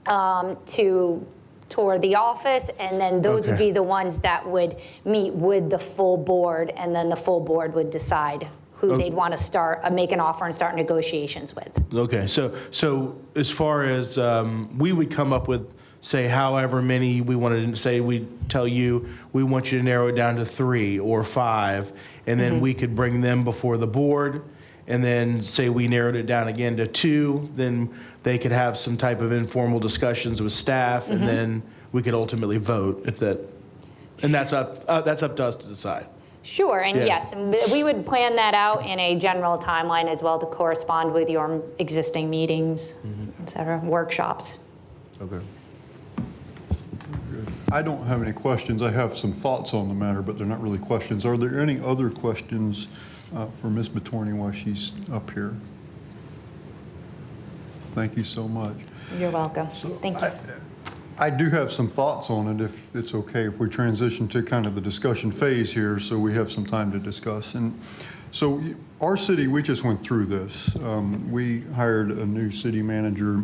to tour the office, and then those would be the ones that would meet with the full board, and then the full board would decide who they'd want to make an offer and start negotiations with. Okay, so as far as we would come up with, say, however many we wanted to say, we tell you, we want you to narrow it down to 3 or 5, and then we could bring them before the board, and then say we narrowed it down again to 2, then they could have some type of informal discussions with staff, and then we could ultimately vote and that's up to us to decide. Sure, and yes, and we would plan that out in a general timeline as well to correspond with your existing meetings, et cetera, workshops. Okay. I don't have any questions. I have some thoughts on the matter, but they're not really questions. Are there any other questions for Ms. Betourney while she's up here? Thank you so much. You're welcome. Thank you. I do have some thoughts on it, if it's okay, if we transition to kind of the discussion phase here, so we have some time to discuss. And so our city, we just went through this. We hired a new city manager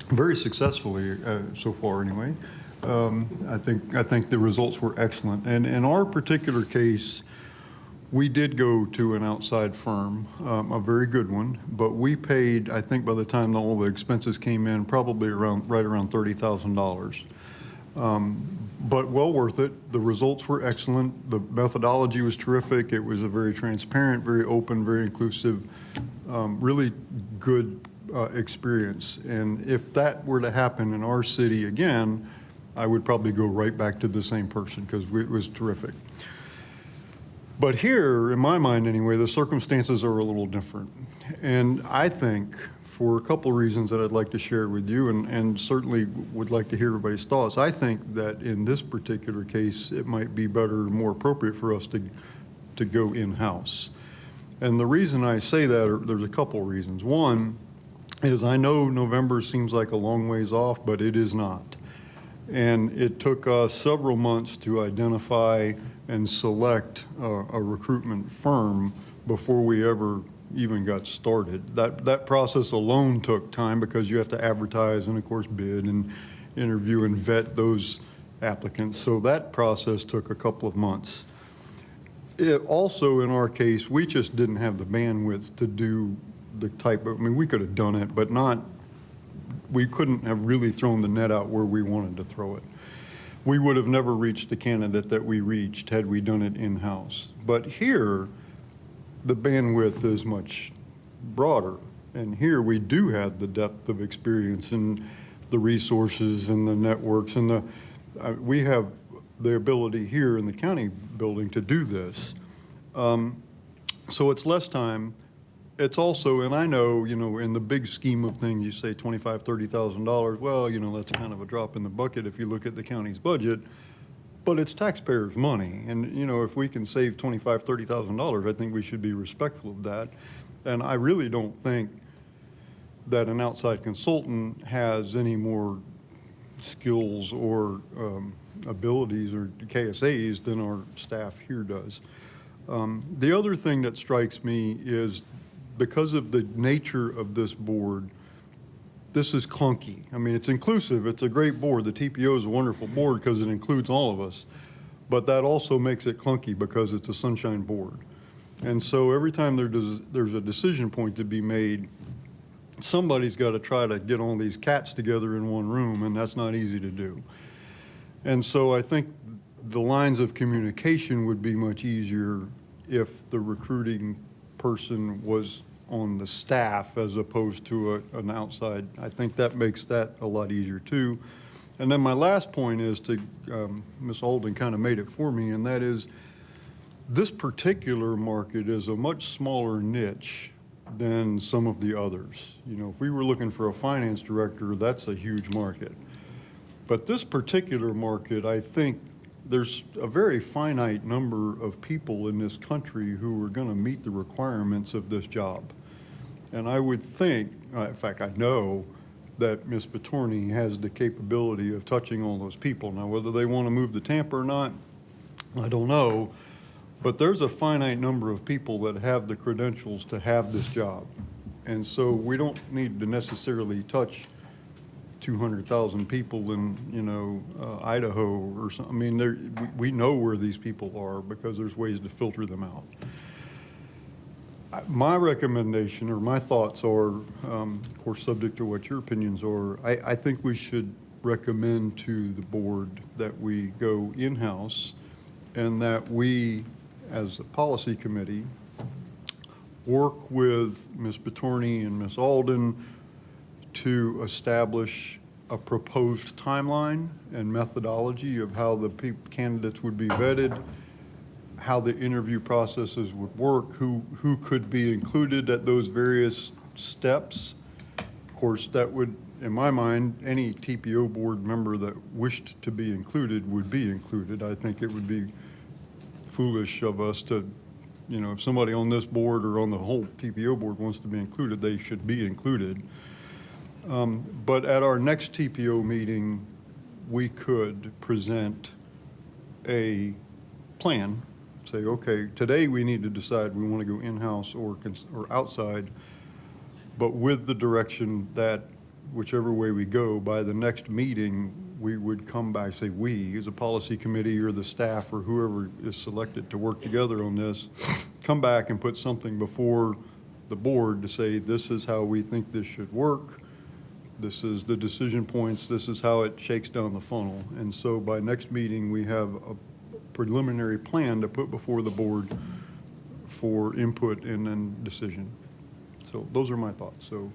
very successfully, so far anyway. I think the results were excellent. And in our particular case, we did go to an outside firm, a very good one, but we paid, I think by the time all the expenses came in, probably right around $30,000. But well worth it. The results were excellent. The methodology was terrific. It was a very transparent, very open, very inclusive, really good experience. And if that were to happen in our city again, I would probably go right back to the same person because it was terrific. But here, in my mind anyway, the circumstances are a little different. And I think, for a couple of reasons that I'd like to share with you, and certainly would like to hear everybody's thoughts, I think that in this particular case, it might be better, more appropriate for us to go in-house. And the reason I say that, there's a couple of reasons. One is I know November seems like a long ways off, but it is not. And it took us several months to identify and select a recruitment firm before we ever even got started. That process alone took time because you have to advertise and, of course, bid and interview and vet those applicants. So that process took a couple of months. It also, in our case, we just didn't have the bandwidth to do the type of, I mean, we could have done it, but we couldn't have really thrown the net out where we wanted to throw it. We would have never reached the candidate that we reached had we done it in-house. But here, the bandwidth is much broader. And here we do have the depth of experience. And the resources and the networks and we have the ability here in the county building to do this. So it's less time. It's also, and I know, in the big scheme of things, you say $25,000, $30,000. Well, that's kind of a drop in the bucket if you look at the county's budget, but it's taxpayers' money. And, if we can save $25,000, $30,000, I think we should be respectful of that. And I really don't think that an outside consultant has any more skills or abilities or KSAs than our staff here does. The other thing that strikes me is because of the nature of this board, this is clunky. I mean, it's inclusive. It's a great board. The TPO is a wonderful board because it includes all of us. But that also makes it clunky because it's a sunshine board. And so every time there's a decision point to be made, somebody's got to try to get all these cats together in one room, and that's not easy to do. And so I think the lines of communication would be much easier if the recruiting person was on the staff as opposed to an outside. I think that makes that a lot easier too. And then my last point is to, Ms. Alden kind of made it for me, and that is this particular market is a much smaller niche than some of the others. If we were looking for a finance director, that's a huge market. But this particular market, I think there's a very finite number of people in this country who are going to meet the requirements of this job. And I would think, in fact, I know that Ms. Betourney has the capability of touching all those people. Now, whether they want to move to Tampa or not, I don't know. But there's a finite number of people that have the credentials to have this job. And so we don't need to necessarily touch 200,000 people in, Idaho or something. I mean, we know where these people are because there's ways to filter them out. My recommendation or my thoughts are, of course, subject to what your opinions are, I think we should recommend to the board that we go in-house and that we, as a policy committee, work with Ms. Betourney and Ms. Alden to establish a proposed timeline and methodology of how the candidates would be vetted, how the interview processes would work, who could be included at those various steps. Of course, that would, in my mind, any TPO board member that wished to be included would be included. I think it would be foolish of us to, if somebody on this board or on the whole TPO board wants to be included, they should be included. But at our next TPO meeting, we could present a plan, say, okay, today we need to decide we want to go in-house or outside, but with the direction that whichever way we go, by the next meeting, we would come back, say we, as a policy committee or the staff or whoever is selected to work together on this, come back and put something before the board to say, this is how we think this should work. This is the decision points. This is how it shakes down the funnel. And so by next meeting, we have a preliminary plan to put before the board for input and then decision. So those are my thoughts. So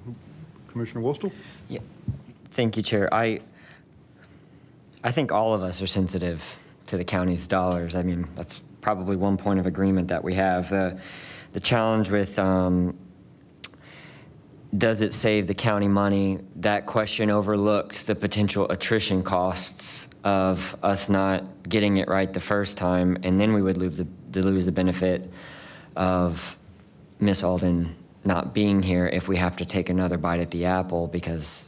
Commissioner Wostel? Yeah. Thank you, Chair. I think all of us are sensitive to the county's dollars. I mean, that's probably one point of agreement that we have. The challenge with does it save the county money? That question overlooks the potential attrition costs of us not getting it right the first time, and then we would lose the benefit of Miss Alden not being here if we have to take another bite at the apple because,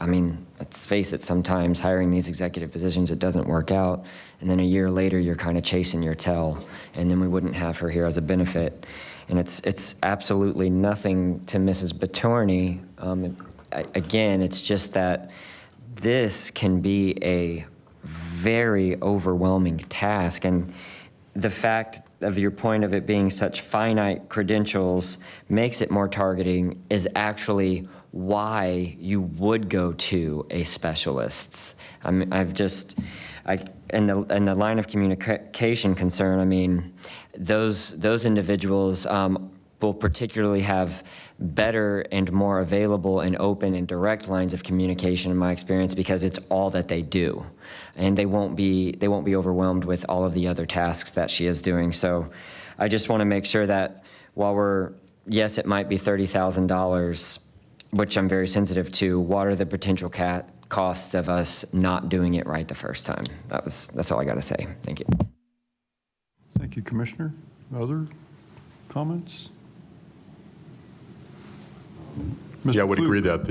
I mean, let's face it, sometimes hiring these executive positions, it doesn't work out, and then a year later you're kind of chasing your tail, and then we wouldn't have her here as a benefit. And it's absolutely nothing to Mrs. Betourney. Again, it's just that this can be a very overwhelming task. And the fact of your point of it being such finite credentials makes it more targeting is actually why you would go to a specialist. I mean, in the line of communication concern, I mean, those individuals will particularly have better and more available and open and direct lines of communication in my experience, because it's all that they do. And they won't be overwhelmed with all of the other tasks that she is doing. So I just want to make sure that while yes, it might be $30,000, which I'm very sensitive to, what are the potential costs of us not doing it right the first time? That's all I got to say. Thank you. Thank you, Commissioner. Other comments? Mr. Yeah, I would Klug. agree that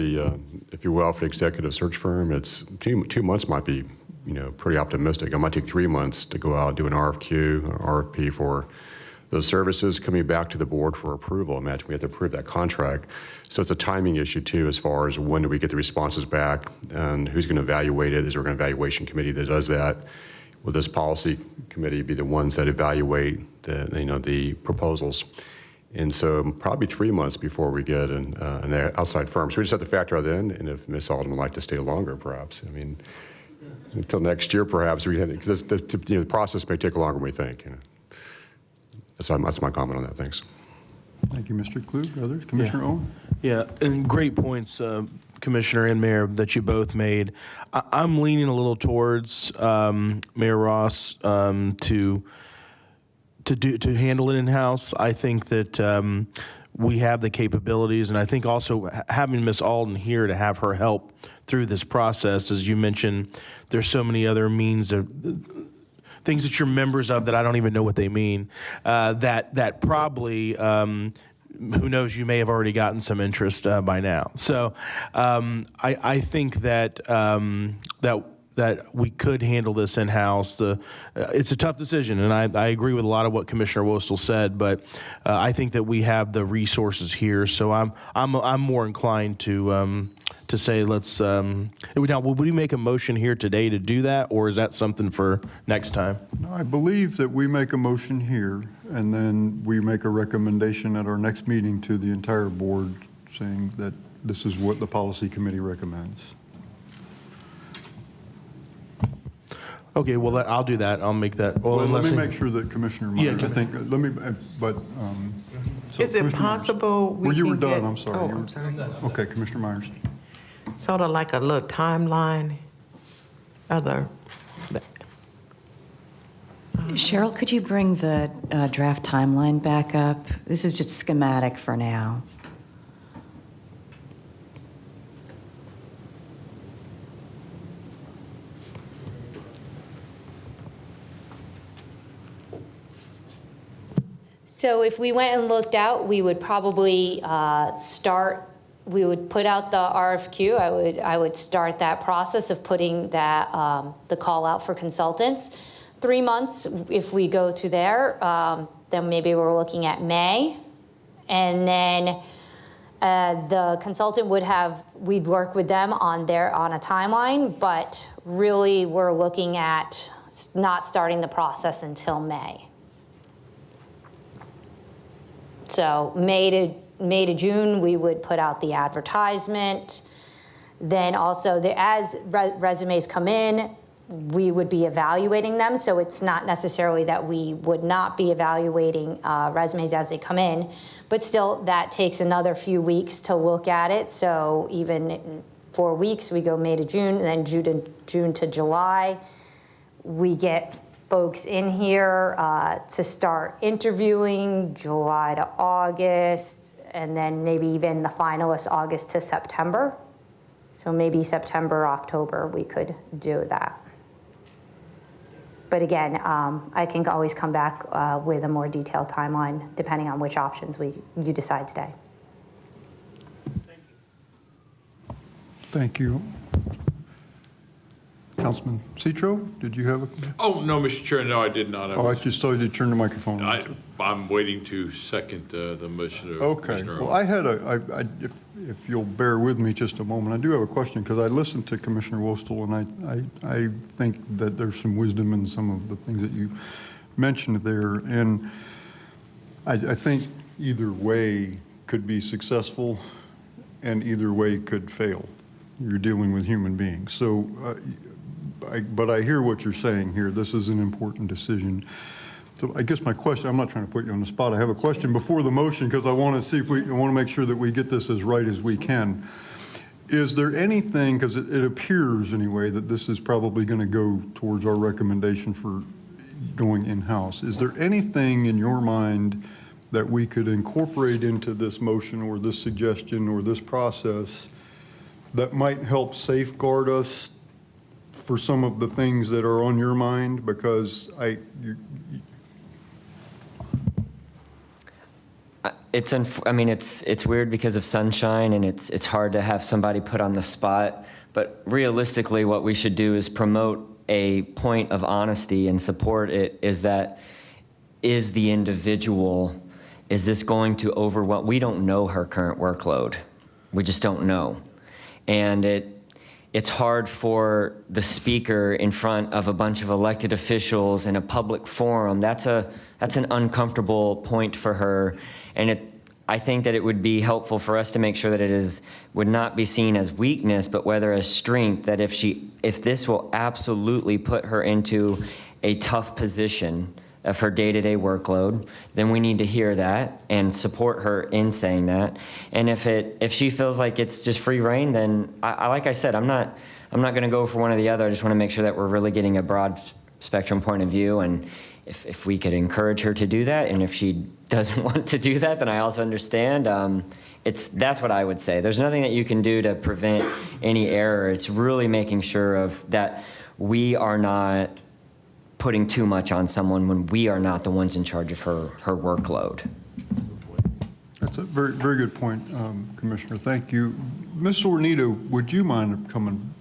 if you will, for the executive search firm, it's 2 months might be, pretty optimistic. It might take 3 months to go out and do an RFQ or RFP for those services coming back to the board for approval. Imagine we have to approve that contract. So it's a timing issue too, as far as when do we get the responses back and who's going to evaluate it. Is there an evaluation committee that does that? Will this policy committee be the ones that evaluate the proposals? And so probably 3 months before we get an outside firm. So we just have to factor that in, and if Ms. Alden would like to stay longer, perhaps. I mean, until next year, perhaps, because the process may take longer than we think. That's my comment on that. Thanks. Thank you, Mr. Klug. Others? Commissioner Owen? Yeah, and great points, Commissioner and Mayor, that you both made. I'm leaning a little towards Mayor Ross to handle it in-house. I think that we have the capabilities, and I think also having Ms. Alden here to have her help through this process, as you mentioned, there's so many other means of things that you're members of that I don't even know what they mean, that probably, who knows, you may have already gotten some interest by now. So I think that that we could handle this in-house. It's a tough decision, and I agree with a lot of what Commissioner Wostel said, but I think that we have the resources here. So I'm more inclined to say let's. Now, would we make a motion here today to do that, or is that something for next time? No, I believe that we make a motion here, and then we make a recommendation at our next meeting to the entire board saying that this is what the policy committee recommends. Okay, well, I'll do that. I'll make that. Well, let me unless- make sure that Commissioner Myers, Yeah, I think, let me, but. So Is it Commissioner Myers. possible we Well, you were can done, get- I'm sorry. Oh, You were- I'm sorry. Okay, Commissioner Myers. Sort of like a little timeline, Cheryl, could you bring the draft timeline back up? This is just schematic for now. So if we went and looked out, we would probably we would put out the RFQ. I would start that process of putting that, the call out for consultants. 3 months, if we go through there, then maybe we're looking at May. And then the consultant we'd work with them on a timeline, but really we're looking at not starting the process until May. So May to June, we would put out the advertisement. Then also, as resumes come in, we would be evaluating them. So it's not necessarily that we would not be evaluating resumes as they come in, but still that takes another few weeks to look at it. So even in 4 weeks, we go May to June, and then June to July. We get folks in here to start interviewing July to August, and then maybe even the finalists August to September. So maybe September, October, we could do that. But again, I can always come back with a more detailed timeline depending on which options you decide today. Thank you. Councilman Citro, did you have a? Oh, no, Mr. Chair, no, I did not. Oh, I just told you to turn the microphone on. I'm waiting to second the motion of Okay, Commissioner well, Owen. I had if you'll bear with me just a moment, I do have a question, because I listened to Commissioner Wostel, and I think that there's some wisdom in some of the things that you mentioned there, and I think either way could be successful, and either way could fail. You're dealing with human beings. So, but I hear what you're saying here. This is an important decision. So I guess my question, I'm not trying to put you on the spot. I have a question before the motion because I want to see if I want to make sure that we get this as right as we can. Is there anything, because it appears anyway, that this is probably going to go towards our recommendation for going in-house. Is there anything in your mind that we could incorporate into this motion or this suggestion or this process that might help safeguard us for some of the things that are on your mind? Because it's weird because of sunshine, and it's hard to have somebody put on the spot. But realistically, what we should do is promote a point of honesty and support it. Is the individual, is this going to overwhelm? We don't know her current workload. We just don't know. And it's hard for the speaker in front of a bunch of elected officials in a public forum. That's an uncomfortable point for her. And I think that it would be helpful for us to make sure that it would not be seen as weakness, but whether as strength, that if this will absolutely put her into a tough position of her day-to-day workload, then we need to hear that and support her in saying that. And if she feels like it's just free reign, then like I said, I'm not going to go for one or the other. I just want to make sure that we're really getting a broad spectrum point of view. And if we could encourage her to do that, and if she doesn't want to do that, then I also understand. That's what I would say. There's nothing that you can do to prevent any error. It's really making sure that we are not putting too much on someone when we are not the ones in charge of her workload. That's a very, very good point, Commissioner. Thank you. Ms. Zornitta, would you mind coming?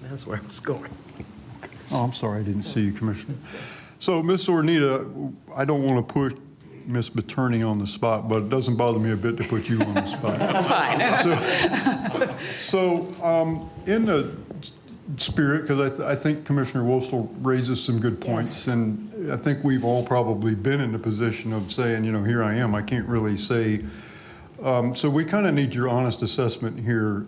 That's where I was going. Oh, I'm sorry, I didn't see you, Commissioner. So, Ms. Zornitta, I don't want to put Ms. Betourney on the spot, but it doesn't bother me a bit to put you on the spot. That's fine. So, in the spirit, because I think Commissioner Wostel raises some good points, and I think we've all probably been in the position of saying, here I am, I can't really say. So we kind of need your honest assessment here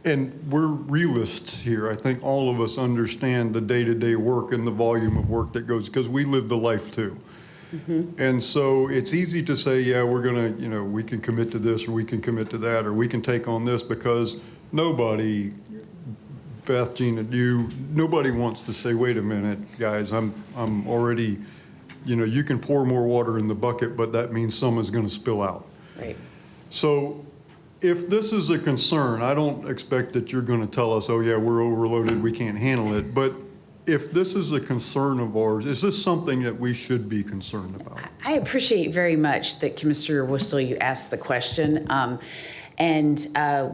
and we're realists here. I think all of us understand the day-to-day work and the volume of work that goes, because we live the life too. Mm-hmm. And so it's easy to say, yeah, we're going to, we can commit to this, or we can commit to that, or we can take on this, because nobody, Beth, Gina, nobody wants to say, wait a minute, guys, I'm already, you can pour more water in the bucket, but that means some is going to spill out. Right. So if this is a concern, I don't expect that you're going to tell us, oh yeah, we're overloaded, we can't handle it. But if this is a concern of ours, is this something that we should be concerned about? I appreciate very much that, Commissioner Whistle, you asked the question. And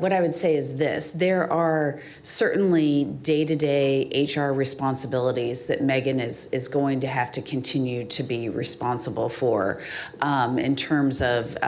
what I would say is this: there are certainly day-to-day HR responsibilities that Meghan is going to have to continue to be responsible for. In terms of,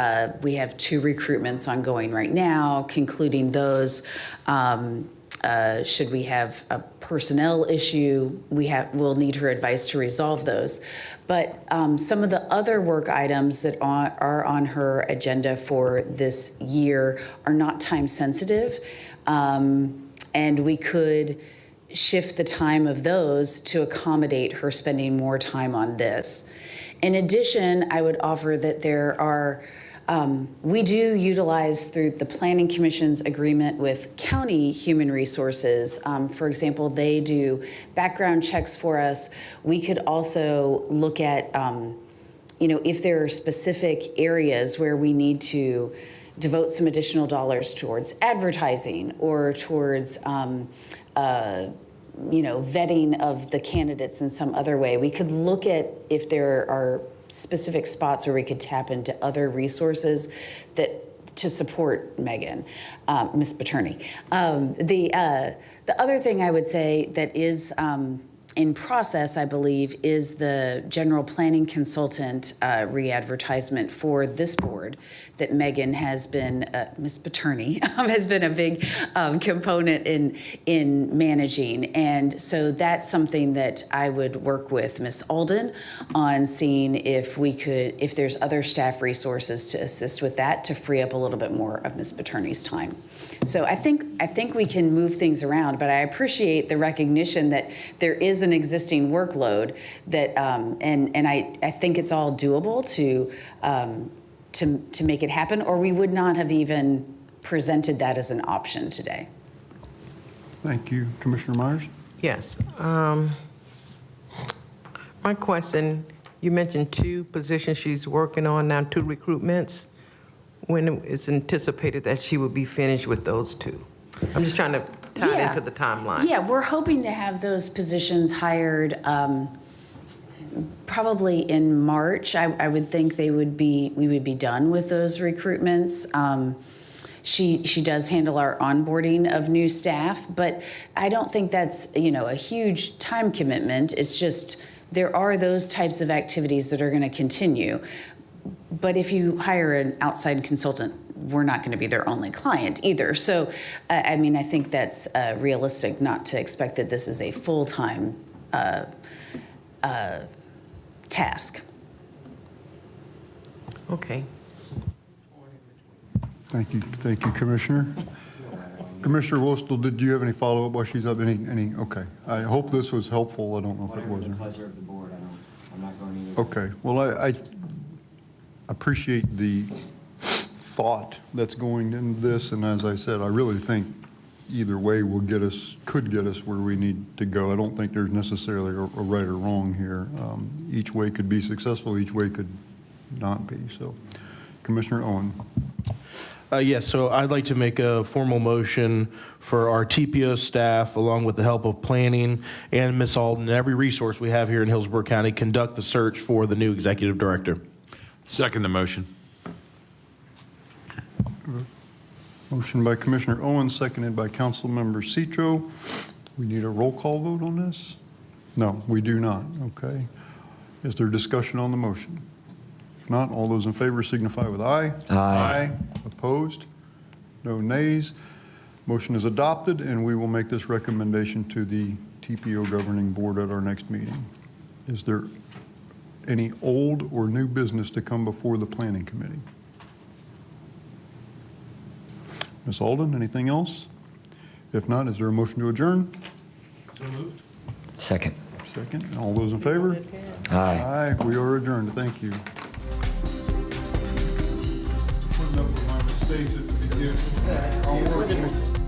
we have 2 recruitments ongoing right now, concluding those. Should we have a personnel issue, we'll need her advice to resolve those. But some of the other work items that are on her agenda for this year are not time sensitive. And we could shift the time of those to accommodate her spending more time on this. In addition, I would offer that there are we do utilize, through the Planning Commission's agreement with county human resources, for example, they do background checks for us. We could also look at, if there are specific areas where we need to devote some additional dollars towards advertising or towards vetting of the candidates in some other way. We could look at if there are specific spots where we could tap into other resources to support Meghan, Ms. Betourney. The other thing I would say that is in process, I believe, is the general planning consultant re-advertisement for this board that Meghan has been, Ms. Betourney, has been a big component in managing. And so that's something that I would work with Ms. Alden on, seeing if there's other staff resources to assist with that, to free up a little bit more of Ms. Betourney's time. So I think we can move things around, but I appreciate the recognition that there is an existing workload that, and I think it's all doable to make it happen, or we would not have even presented that as an option today. Thank you. Commissioner Myers? Yes. My question, you mentioned 2 positions she's working on now, 2 recruitments. When it's anticipated that she will be finished with those 2? I'm just trying to tie it into the timeline. Yeah, we're hoping to have those positions hired probably in March. I would think we would be done with those recruitments. She does handle our onboarding of new staff, but I don't think that's, a huge time commitment. It's just there are those types of activities that are going to continue. But if you hire an outside consultant, we're not going to be their only client either. So, I think that's realistic not to expect that this is a full-time task. Okay. Thank you, Commissioner. Commissioner Wostel, did you have any follow-up while she's up? Any? Okay. I hope this was helpful. I don't know if it wasn't. Pleasure of the board. I'm not going either. Okay. Well, I appreciate the thought that's going into this, and as I said, I really think either way could get us where we need to go. I don't think there's necessarily a right or wrong here. Each way could be successful, each way could not be. So, Commissioner Owen. Yes, so I'd like to make a formal motion for our TPO staff, along with the help of planning and Ms. Alden, and every resource we have here in Hillsborough County, conduct the search for the new executive director. Second the motion. Motion by Commissioner Owen, seconded by Councilmember Citro. We need a roll call vote on this? No, we do not. Okay. Is there discussion on the motion? If not, all those in favor signify with aye. Aye. Opposed? No nays. Motion is adopted, and we will make this recommendation to the TPO Governing Board at our next meeting. Is there any old or new business to come before the Planning Committee? Ms. Alden, anything else? If not, is there a motion to adjourn? So moved. Second. Second. All those in favor? Aye. Aye. We are adjourned. Thank you. Putting up with my mistakes at the beginning.